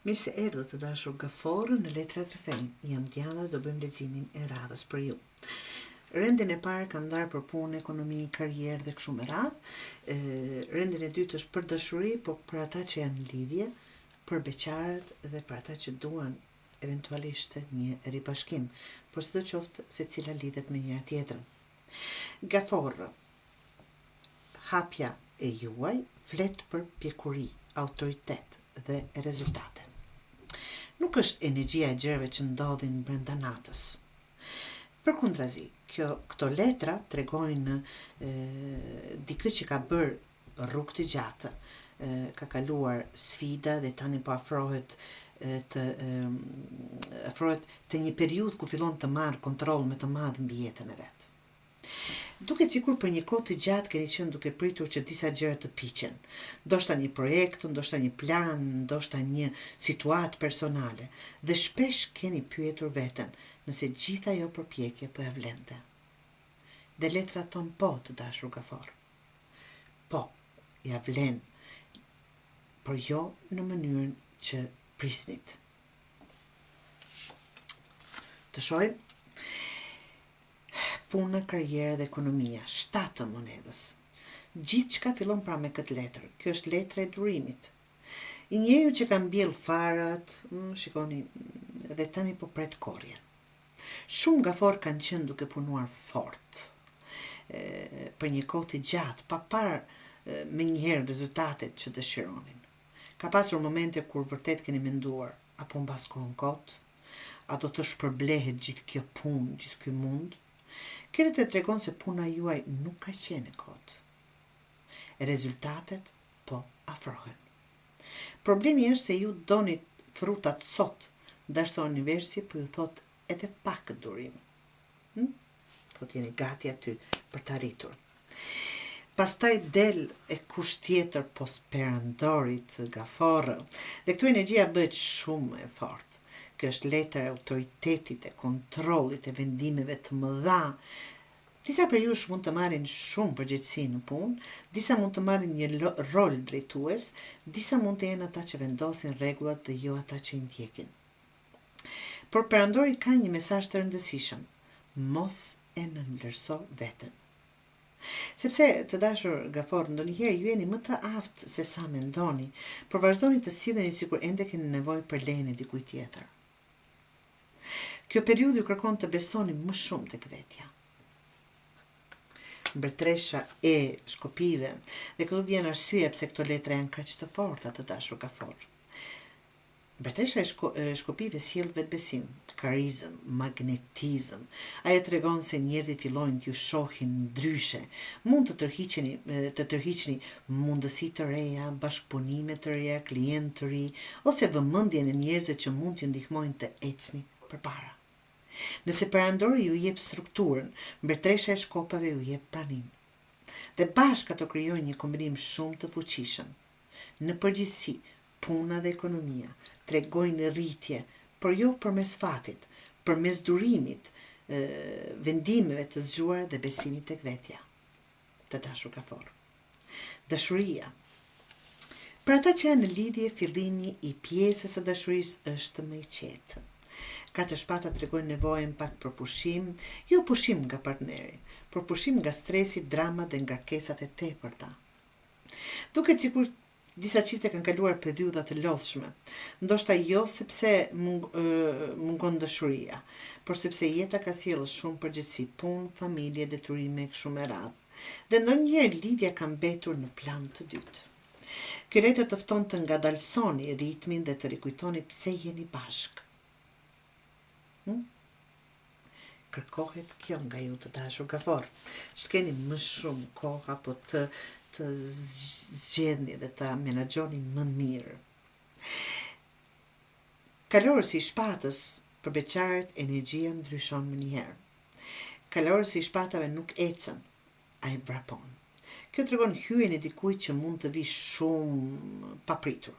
Mirë se erdhët të dashur Gaforë në Letra të Fen. Jam Diana dhe do bëjmë leximin e radhës për ju. Rendin e parë kam ndarë për punë, ekonomi, karrierë dhe kështu me radhë. Rendin e dytë është për dashuri, por për ata që janë në lidhje, për beqarët dhe për ata që duan eventualisht një ribashkim, por sidoqoftë se cila lidhet me njëra tjetrën. Gaforë, hapja e juaj flet për pjekuri, autoritet dhe rezultate. Nuk është energjia e gjërave që ndodhin brenda natës. Përkundrazi, këto letra tregojnë dikë që ka bërë rrugë të gjatë, ka kaluar sfida dhe tani po afrohet të një periudhë ku fillon të marrë kontroll më të madh mbi jetën e vet. Duket sikur për një kohë të gjatë keni qenë duke pritur që disa gjëra të piqen. Ndoshta një projekt, ndoshta një plan, ndoshta një situatë personale, dhe shpesh keni pyetur veten nëse gjitha ajo përpjekje po e vlente. Dhe letra thon po, të dashur Gaforë. Po, ja vlen, por jo në mënyrën që prisnit. Të shohim puna, karriera dhe ekonomia, 7 monedës. Gjithçka fillon pra me këtë letër. Kjo është letra e durimit. I njeriu që ka mbjell farat, shikoni, dhe tani po pret korrjen. Shumë Gaforë kanë qenë duke punuar fort, për një kohë të gjatë, pa parë me njëherë rezultatet që dëshironin. Ka pasur momente kur vërtet keni menduar, apo mbas kohën kot, a do të shpërblehet gjithë kjo punë, gjithë ky mund? Keni të tregon se puna juaj nuk ka qenë kot. E rezultatet po afrohen. Problemi është se ju doni frutat sot, ndërsa universi po ju thot edhe pak durim. Thot jeni gati aty për të arritur. Pastaj del e kush tjetër pos perandorit Gaforë, dhe këtu energjia bëhet shumë e fortë. Kjo është letër e autoritetit, e kontrollit, e vendimeve të mëdha. Disa për jush mund të marrin shumë përgjegjësi në punë, disa mund të marrin një rol drejtues, disa mund të jenë ata që vendosin rregullat dhe jo ata që i ndjekin. Por perandori ka një mesazh të rëndësishëm: mos e nënvlerëso veten. Sepse, të dashur Gaforë, ndonjëherë ju jeni më të aftë se sa mendoni, por vazhdoni të silleni sikur ende keni nevojë për lejen e dikujt tjetër. Kjo periudhë ju kërkon të besoni më shumë tek vetja. Mbretëresha e Shkopive, dhe këtu vjen arsyeja pse këto letra janë kaq të forta, të dashur Gaforë. Mbretëresha e Shkopive sjell vetbesim, karizëm, magnetizëm. Ajo tregon se njerëzit fillojnë t'ju shohin ndryshe, mund të tërhiqni mundësi të reja, bashkëpunime të reja, klient të ri, ose vëmendjen e njerëzve që mund t'ju ndihmojnë të ecni përpara. Nëse perandori ju jep strukturën, mbretëresha e Shkopave ju jep pranin. Dhe bashkë ato krijojnë një kombinim shumë të fuqishëm. Në përgjithësi, puna dhe ekonomia tregojnë rritje, por jo përmes fatit, përmes durimit, vendimeve të zgjuara dhe besimit tek vetja. Të dashur Gaforë. Dashuria. Për ata që janë në lidhje, fillimi i pjesës së dashurisë është më i qetë. 4 shpata tregojnë nevojën pak për pushim, jo pushim nga partneri, por pushim nga stresi, drama dhe ngarkesat e tepërta. Duket sikur disa çifte kanë kaluar periudha të lodhshme, ndoshta jo sepse mungon dashuria, por sepse jeta ka sjellë shumë përgjegjësi, punë, familje, detyrime kështu me radhë. Dhe ndonjëherë lidhja ka mbetur në plan të dytë. Ky letër të fton të ngadalsoni ritmin dhe të rikujtoni pse jeni bashkë. Kërkohet kjo nga ju, të dashur Gaforë. S'keni më shumë kohë apo të zgjedhni dhe të menaxhoni më mirë. Kalorësi i shpatës, për beqarët energjia ndryshon më njëherë. Kalorësi i shpatave nuk ecën, ai vrapon. Kjo tregon hyrjen e dikujt që mund të vi shumë papritur.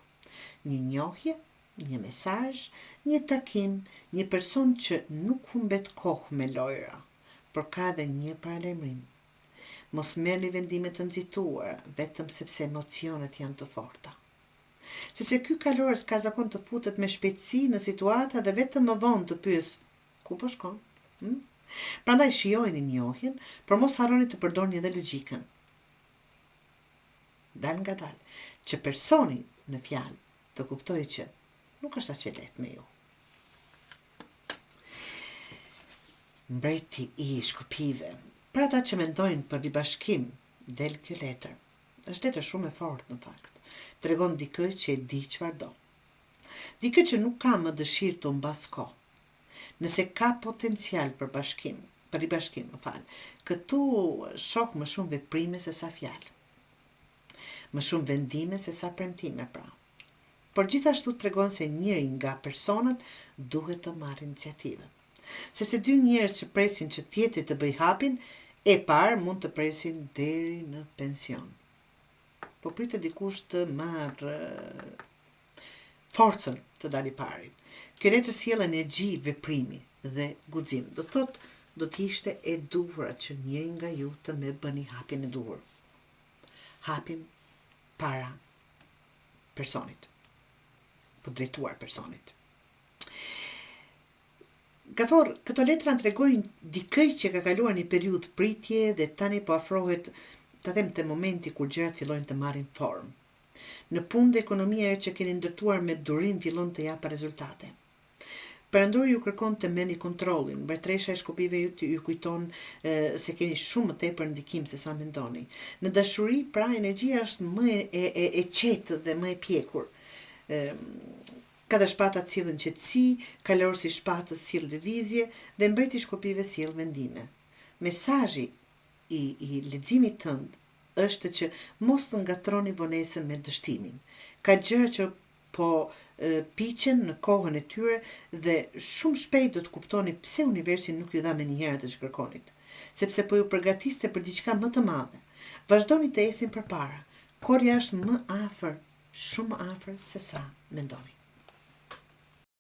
Një njohje, një mesazh, një takim, një person që nuk humbet kohë me lojra, por ka edhe një paralajmërim. Mos merrni vendime të nxituara vetëm sepse emocionet janë të forta. sepse ky kalorës ka zakon të futet me shpejtësi në situata dhe vetëm më vonë të pyes ku po shkon. Prandaj shijojeni njohjen, por mos harroni të përdorni edhe logjikën. Dal nga dal, që personi në fjalë të kuptojë që nuk është aq e lehtë me ju. Mbreti i Shkëpive, për ata që mendojnë për ribashkim, del kjo letër. Është letër shumë e fortë në fakt. Tregon dikë që e di çfarë do. Dikë që nuk ka më dëshirë të mbas kohë. Nëse ka potencial për bashkim, për ribashkim, këtu shoh më shumë veprime se sa fjalë. Më shumë vendime se sa premtime pra. Por gjithashtu tregon se njëri nga personat duhet të marrë iniciativën. Sepse dy njerëz që presin që tjetri të bëj hapin, e parë mund të presin deri në pension. Po pritet dikush të marrë forcën të dali pari. Kjo letër sjell energji, veprimi dhe guxim. Do thotë, do të ishte e duhur që njëri nga ju të më bëni hapin e duhur. Hapin para personit. Po drejtuar personit. Gafor, këto letra në tregojnë dikë që ka kaluar një periudhë pritje dhe tani po afrohet, ta them, te momenti kur gjërat fillojnë të marrin formë. Në punë dhe ekonomia ajo që keni ndërtuar me durim fillon të japë rezultate. Perëndori ju kërkon të merrni kontrollin. Mbretëresha e Shkupive ju kujton se keni shumë më tepër ndikim se sa mendoni. Në dashuri, pra, energjia është më e qetë dhe më e pjekur. Kada shpatat sjellin qetësi, kalorësi i shpatës sjell lëvizje dhe mbreti i Shkupive sjell vendime. Mesazhi i leximit tënd është që mos të ngatroni vonesën me dështimin. Ka gjëra që po piqen në kohën e tyre dhe shumë shpejt do të kuptoni pse universi nuk ju dha menjëherë atë që kërkonit, sepse po ju përgatiste për diçka më të madhe. Vazhdoni të ecni përpara. Korja është më afër, shumë afër se sa mendoni.